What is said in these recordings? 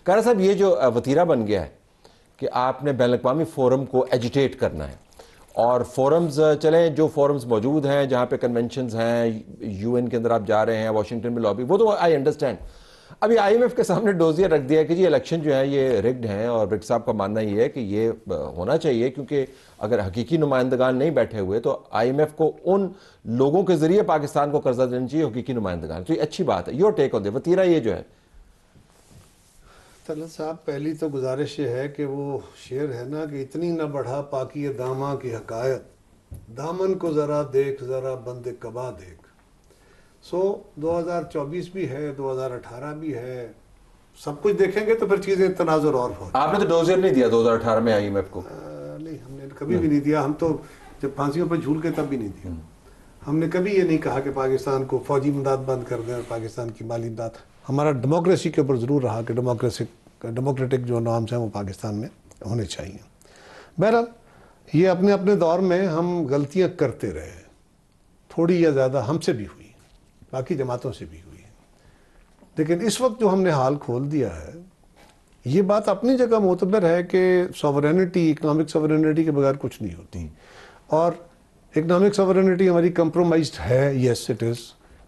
कारा साहब, ये जो वतीरा बन गया है कि आपने बैनुल-अक़वामी फोरम को एजिटेट करना है, और फोरम्स चलें, जो फोरम्स मौजूद हैं जहाँ पे कन्वेंशंस हैं, यूएन के अंदर आप जा रहे हैं, वाशिंगटन में लॉबी, वो तो आई अंडरस्टैंड। अभी आईएमएफ के सामने डोजियर रख दिया है कि जी इलेक्शन जो है ये रिग्ड हैं, और रिग्ड साहब का मानना ये है कि ये होना चाहिए क्योंकि अगर हकीकी नुमाइंदगान नहीं बैठे हुए तो आईएमएफ को उन लोगों के जरिए पाकिस्तान को कर्जा देना चाहिए, हकीकी नुमाइंदगान। तो ये अच्छी बात है। योर टेक ऑन दे वतीरा, ये जो है। तलत साहब, पहली तो गुजारिश ये है कि वो शेर है ना कि इतनी न बढ़ा पाकी दामा की हकायत, दामन को ज़रा देख ज़रा बंदे कबा देख। 2024 भी है, 2018 भी है, सब कुछ देखेंगे तो फिर चीज़ें तनाजुर और हो। आपने तो डोजियर नहीं दिया 2018 में आईएमएफ को? नहीं, हमने कभी भी नहीं दिया। हम तो जब फांसियों पर झूल के तब भी नहीं दिया। हमने कभी ये नहीं कहा कि पाकिस्तान को फौजी इमदाद बंद कर दें और पाकिस्तान की माली इमदाद। हमारा डेमोक्रेसी के ऊपर ज़रूर रहा कि डेमोक्रेटिक जो नॉर्म्स हैं वो पाकिस्तान में होने चाहिए। बहरहाल ये अपने अपने दौर में हम गलतियां करते रहे, थोड़ी या ज़्यादा हमसे भी हुई, बाकी जमातों से भी हुई, लेकिन इस वक्त जो हमने हाल खोल दिया है, ये बात अपनी जगह मोतबर है कि सॉवरेनिटी, इकनॉमिक सॉवरेनिटी के बगैर कुछ नहीं होती, और इकनॉमिक सॉवरेनिटी हमारी कंप्रोमाइज्ड है। येस इट इज़,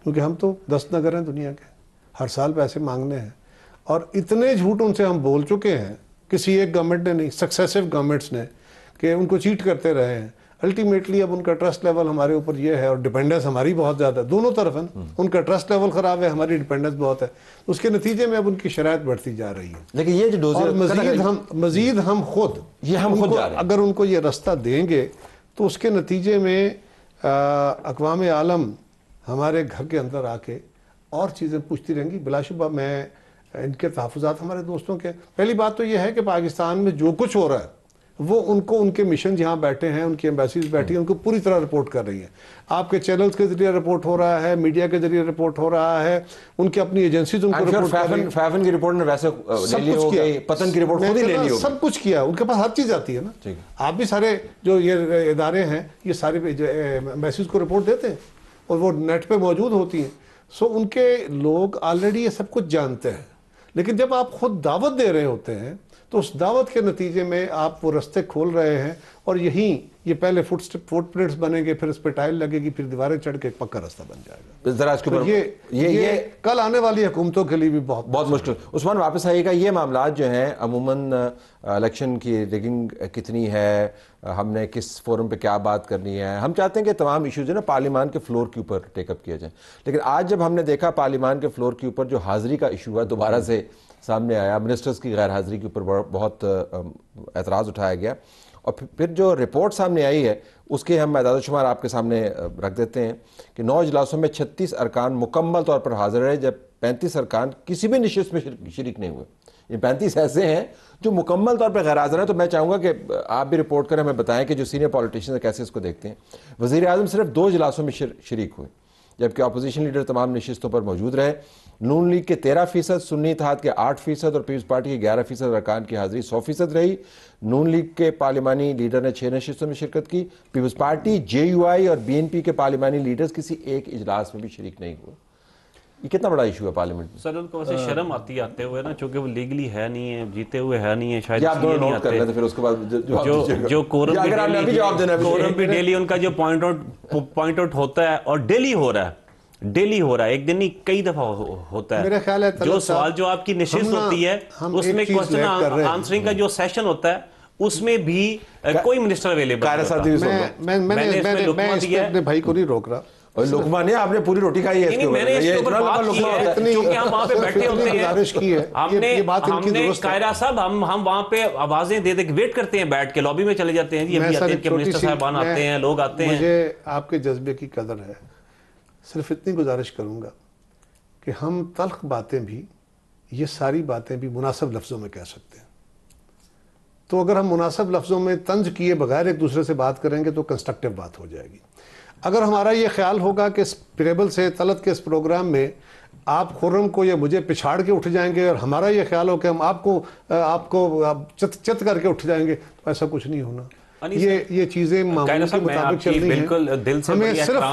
क्योंकि हम तो 10 नगर हैं दुनिया के, हर साल पैसे मांगने हैं, और इतने झूठ उनसे हम बोल चुके हैं, किसी एक गवर्नमेंट ने नहीं, सक्सेसिव गवर्नमेंट्स ने, कि उनको चीट करते रहे हैं। अल्टीमेटली अब उनका ट्रस्ट लेवल हमारे ऊपर ये है, और डिपेंडेंस हमारी बहुत ज़्यादा है, दोनों तरफ है। उनका ट्रस्ट लेवल ख़राब है, हमारी डिपेंडेंस बहुत है, उसके नतीजे में अब उनकी शराइत बढ़ती जा रही है। लेकिन ये जो मजीद हम खुद अगर उनको ये रास्ता देंगे तो उसके नतीजे में अक़वाम आलम हमारे घर के अंदर आके और चीज़ें पूछती रहेंगी। बिलाशुबा मैं इनके तहफ़्फ़ुज़ात हमारे दोस्तों के, पहली बात तो यह है कि पाकिस्तान में जो कुछ हो रहा है वो उनको, उनके मिशन जहाँ बैठे हैं, उनकी एम्बेसीज बैठी हैं, उनको पूरी तरह रिपोर्ट कर रही है। आपके चैनल्स के जरिए रिपोर्ट हो रहा है, मीडिया के जरिए रिपोर्ट हो रहा है, उनकी अपनी एजेंसीज उनको रिपोर्ट कर रही है। फैफन की रिपोर्ट ने वैसे सब कुछ किया, पतन की रिपोर्ट खुद ही ले ली होगी, सब कुछ किया, उनके पास हर चीज़ आती है ना। आप भी सारे जो ये इदारे हैं, ये सारे एम्बेसीज को रिपोर्ट देते हैं और वो नेट पर मौजूद होती हैं। सो उनके लोग ऑलरेडी ये सब कुछ जानते हैं, लेकिन जब आप खुद दावत दे रहे होते हैं तो उस दावत के नतीजे में आप वो रास्ते खोल रहे हैं, और यहीं ये पहले फुटप्रिंट्स बनेंगे, फिर इस पर टाइल लगेगी, फिर दीवारें चढ़ के एक पक्का रास्ता बन जाएगा। जरा इसके ऊपर ये कल आने वाली हुकूमतों के लिए भी बहुत मुश्किल। उस्मान वापस आइएगा। ये मामला जो हैं अमूमन इलेक्शन की रिगिंग कितनी है, हमने किस फोरम पे क्या बात करनी है, हम चाहते हैं कि तमाम इशूज़ जो ना पार्लियामान के फ्लोर के ऊपर टेकअप किया जाए। लेकिन आज जब हमने देखा पार्लियामान के फ्लोर के ऊपर जो हाज़िरी का इशू है दोबारा से सामने आया, मिनिस्टर्स की गैर हाज़िरी के ऊपर बहुत एतराज़ उठाया गया, और फिर जो रिपोर्ट सामने आई है उसके हम एदाद शुमार आपके सामने रख देते हैं कि 9 इजलासों में 36 अरकान मुकम्मल तौर पर हाजिर रहे, जब 35 अरकान किसी भी नशिस्त में शरीक नहीं हुए। ये 35 ऐसे हैं जो मुकम्मल तौर पर गैर हाजिर हैं। तो मैं चाहूँगा कि आप भी रिपोर्ट करें, हमें बताएं कि जो सीनियर पॉलिटिशियन कैसे इसको देखते हैं। वज़ीर आज़म सिर्फ 2 इजलासों में शरीक हुए, जबकि अपोजिशन लीडर तमाम नशिस्तों पर मौजूद रहे। नून लीग के 13%, सुन्नी इत्तेहाद के 8% और पीपल्स पार्टी के 11% अरकान की हाजिरी 100% रही। नून लीग के पार्लिमानी लीडर ने 6 नशिस्तों में शिरकत की। पीपल्स पार्टी, JUI और BNP के पार्लिमानी लीडर्स किसी एक इजलास में भी शरीक नहीं हुए। ये कितना बड़ा इशू है पार्लियामेंट में? सर उनको वैसे शर्म आती हुए ना, चूंकि वो लीगली है नहीं है, जीते हुए है नहीं है, शायद आप दोनों नोट कर लेते, फिर उसके बाद जो कोरम भी डेली उनका जो पॉइंट आउट होता है, और डेली हो रहा है, एक दिन नहीं कई दफा होता है। मेरा ख्याल है जो सवाल जो आपकी निशिस्त होती है उसमें क्वेश्चन आंसरिंग का जो सेशन होता है उसमें भी कोई मिनिस्टर अवेलेबल मैं अपने भाई को नहीं रोक रहा। लुकमा ने आपने पूरी रोटी खाई है, मैंने इसके ऊपर बात की है क्योंकि हम वहां पे बैठे होते हैं। हमने कायरा साहब हम वहां पे आवाजें दे के वेट करते हैं, बैठ के लॉबी में चले जाते हैं, ये भी आते हैं कि मिनिस्टर साहबान आते हैं, लोग आते हैं। मुझे आपके जज्बे की कदर है, सिर्फ इतनी गुजारिश करूंगा कि हम तल्ख बातें भी, ये सारी बातें भी मुनासिब लफ्ज़ों में कह सकते हैं। तो अगर हम मुनासिब लफ्ज़ों में तंज किए बगैर एक दूसरे से बात करेंगे तो कंस्ट्रक्टिव बात हो जाएगी। अगर हमारा ये ख्याल होगा कि इस टेबल से तलत के इस प्रोग्राम में आप खुर्रम को या मुझे पिछाड़ के उठ जाएंगे, और हमारा ये ख्याल हो कि हम आपको चत करके उठ जाएंगे, तो ऐसा कुछ नहीं होना। ये चीजें मामूल के मुताबिक चल रही हैं। बिल्कुल दिल से हमें सिर्फ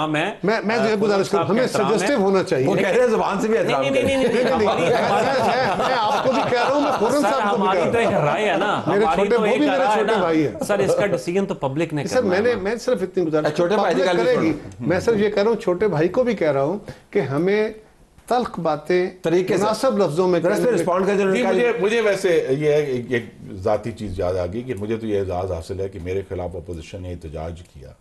मैं जो गुजारिश करूं, हमें सजेस्टिव होना चाहिए। वो कह रहे हैं जुबान से भी एहतराम करें। मैं आपको भी कह रहा हूं, मैं खुरम साहब को भी कह रहा हूं। हमारी तो एक राय है ना, मेरे छोटे, वो भी मेरे छोटे भाई हैं सर। इसका डिसीजन तो पब्लिक ने सर, मैं सिर्फ इतनी गुजारिश, छोटे भाई करेगी, मैं सिर्फ ये कह रहा हूँ, छोटे भाई को भी कह रहा हूँ कि हमें तल्ख बातें तरीके मुनासिब लफ्जों में रिस्पॉन्ड कर। मुझे वैसे ये एक ज़ाती चीज़ याद आ गई कि मुझे तो ये एजाज़ हासिल है कि मेरे खिलाफ अपोजिशन ने एहतजाज किया,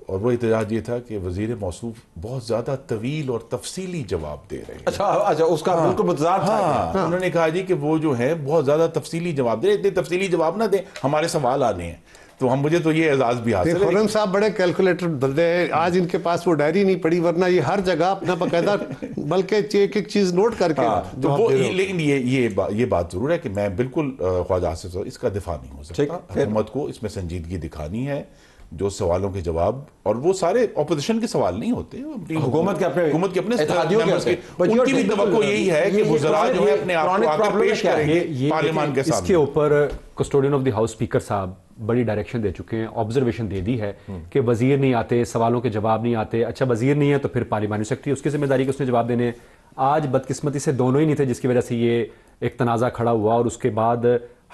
और वो एहतजाज ये था कि वज़ीर मौसूफ बहुत ज़्यादा तवील और तफसीली जवाब दे रहे हैं। अच्छा, उसका बिल्कुल मुतज़ाद था। हाँ, उन्होंने कहा जी कि वो जो है बहुत ज़्यादा तफसीली जवाब दे रहे, इतने तफसीली जवाब ना दें, हमारे सवाल आने हैं। तो हम, मुझे तो ये एजाज भी हासिल है। खुर्रम साहब बड़े कैलकुलेटर बंदे हैं, आज इनके पास वो डायरी नहीं पड़ी, वरना ये हर जगह अपना बकायदा बल्कि एक एक चीज नोट करके तो वो, लेकिन ये बात जरूर है कि मैं बिल्कुल ख्वाजा आसिफ साहब इसका दिफा नहीं हो सकता। हुकूमत को इसमें संजीदगी दिखानी है, जो सवालों के जवाब, और वो सारे ऑपोजिशन के सवाल नहीं होते, हुकूमत के अपने उनकी भी तवक्को यही है कि वज़रा जो है अपने आप को आकर पेश करेंगे पार्लियामान के सामने। इसके ऊपर custodian of the house speaker साहब बड़ी डायरेक्शन दे चुके हैं, ऑब्जर्वेशन दे दी है कि वजीर नहीं आते, सवालों के जवाब नहीं आते। अच्छा, वजीर नहीं है तो फिर पार्लियामानी सेक्रेटरी, उसकी जिम्मेदारी कि उसने जवाब देने। आज बदकिस्मती से दोनों ही नहीं थे, जिसकी वजह से ये एक तनाज़ा खड़ा हुआ, और उसके बाद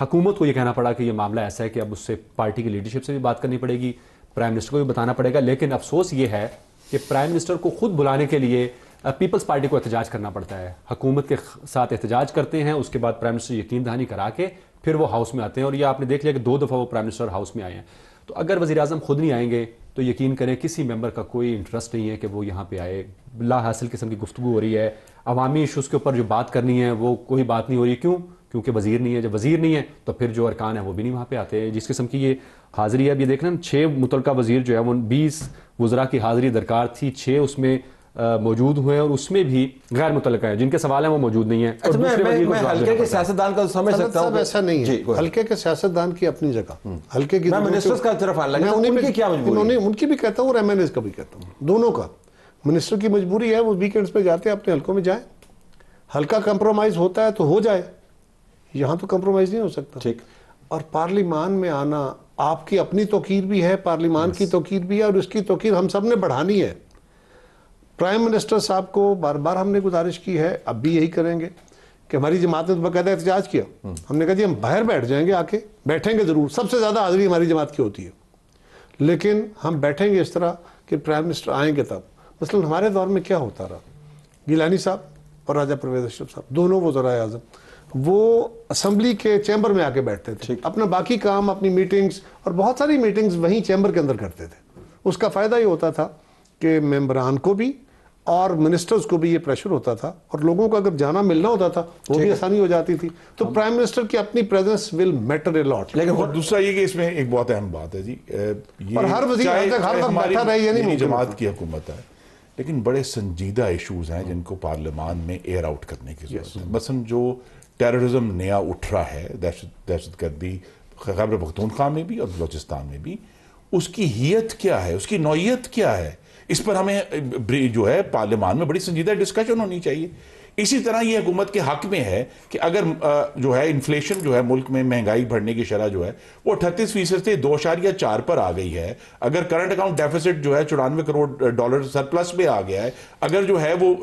हुकूमत को ये कहना पड़ा कि ये मामला ऐसा है कि अब उससे पार्टी की लीडरशिप से भी बात करनी पड़ेगी, प्राइम मिनिस्टर को भी बताना पड़ेगा। लेकिन अफसोस ये है कि प्राइम मिनिस्टर को खुद बुलाने के लिए पीपल्स पार्टी को एहतजाज करना पड़ता है। हुकूमत के साथ एहतजाज करते हैं, उसके बाद प्राइम मिनिस्टर यकीन दहानी करा के फिर वो हाउस में आते हैं। और ये आपने देख लिया कि 2 दफ़ा वो प्राइम मिनिस्टर हाउस में आए हैं। तो अगर वज़ीर आज़म खुद नहीं आएंगे तो यकीन करें किसी मेंबर का कोई इंटरेस्ट नहीं है कि वो यहाँ पे आए। ला हासिल किस्म की गुफ्तगू हो रही है, अवामी इशूज़ के ऊपर जो बात करनी है वो कोई बात नहीं हो रही। क्यों? क्योंकि वज़ीर नहीं है। जब वज़ीर नहीं है तो फिर जो अरकान है वो भी नहीं वहाँ पे आते हैं। जिस किस्म की ये हाज़िरी है, अब ये देख रहे हैं 6 मुतलका वज़ीर जो है वो 20 वज़रा की हाज़िरी दरकार थी, 6 उसमें मौजूद हुए, और उसमें भी गैर मुतल्लका है, जिनके सवाल हैं वो मौजूद नहीं है। अच्छा, मैं हल्के के सियासतदान का समझ सकता हूं, ऐसा नहीं है। हल्के के सियासतदान की अपनी जगह, हल्के की मिनिस्टर्स का तरफ आने लगा, उनकी क्या मजबूरी है? उनकी भी कहता हूँ और एमएनएस का भी कहता हूँ, दोनों का। मिनिस्टर की मजबूरी है, वो वीकेंड्स पे जाते हैं, अपने हल्कों में जाए, हल्का कंप्रोमाइज होता है तो हो जाए, यहाँ तो कंप्रोमाइज नहीं हो सकता। ठीक। और पार्लियामान में आना, आपकी अपनी तौकीर भी है, पार्लियामान की तौकीर भी है, और उसकी तौकीर हम सब ने बढ़ानी है। प्राइम मिनिस्टर साहब को बार बार हमने गुजारिश की है, अब भी यही करेंगे कि हमारी जमात ने तो बाकायदा एहतजाज किया, हमने कहा जी हम बाहर बैठ जाएंगे, आके बैठेंगे ज़रूर, सबसे ज़्यादा हाजिरी हमारी जमात की होती है, लेकिन हम बैठेंगे इस तरह कि प्राइम मिनिस्टर आएंगे तब। मसलन हमारे दौर में क्या होता रहा, गिलानी साहब और राजा परवेज़ अशरफ साहब, दोनों वज़राए आज़म, वो असम्बली के चैम्बर में आके बैठते थे, अपना बाकी काम, अपनी मीटिंग्स, और बहुत सारी मीटिंग्स वहीं चैम्बर के अंदर करते थे। उसका फ़ायदा ये होता था कि मेंबरान को भी और मिनिस्टर्स को भी ये प्रेशर होता था, और लोगों को अगर जाना मिलना होता था वो भी आसानी हो जाती थी। तो प्राइम मिनिस्टर की अपनी presence will matter a lot. लेकिन दूसरा ये कि इसमें एक बहुत अहम बात है जी, और हर वज़ीर हर वक्त बैठा रहे, ये नहीं जमात की हुकूमत है, लेकिन बड़े संजीदा इशूज़ हैं जिनको पार्लियामान में एयर आउट करने की जरूरत है। मसलन जो टेररिज्म नया उठ रहा है, दहशतगर्दी खैबर पख्तूनख्वा में भी और बलूचिस्तान में भी, उसकी हियत क्या है, उसकी नौयत क्या है, इस पर हमें जो है पार्लियामान में बड़ी संजीदा डिस्कशन होनी चाहिए। इसी तरह ये हुकूमत के हक में है कि अगर जो है इन्फ्लेशन जो है मुल्क में, महंगाई बढ़ने की शरह जो है वो 38% से 2.4 पर आ गई है, अगर करंट अकाउंट डेफिसिट जो है 94 करोड़ डॉलर सरप्लस में आ गया है, अगर जो है वो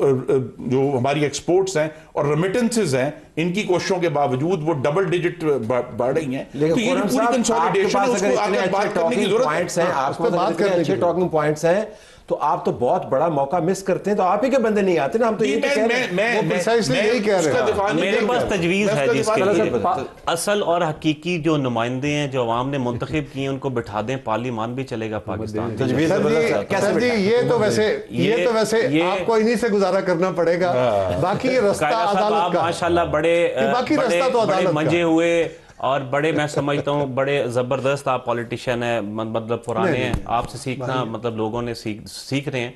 जो हमारी एक्सपोर्ट्स हैं और रेमिटेंसेज हैं इनकी कोशिशों के बावजूद वो डबल डिजिट बढ़ रही हैं, तो ये पूरी कंसोलिडेशन है, उसको आगे बात करने की जरूरत है। आपको बात करने अच्छे टॉकिंग पॉइंट्स हैं, तो आप तो बहुत बड़ा मौका मिस करते हैं, तो आप ही के बंदे नहीं आते ना, हम तो यही कह रहे हैं। मेरे पास तजवीज़ है जिसके लिए असल और हकीकी जो नुमाइंदे हैं जो अवाम ने मुंतखब किए उनको बिठा दें, पार्लियामान भी चलेगा पाकिस्तान। सर जी ये तो वैसे आपको इन्हीं से गुजारा करना पड़ेगा, बाकी ये रास्ता अदालत का। माशाल्लाह बड़े मंजे हुए और बड़े, मैं समझता हूँ बड़े ज़बरदस्त आप पॉलिटिशियन है, मतलब पुराने हैं, आपसे सीखना मतलब लोगों ने सीख रहे हैं।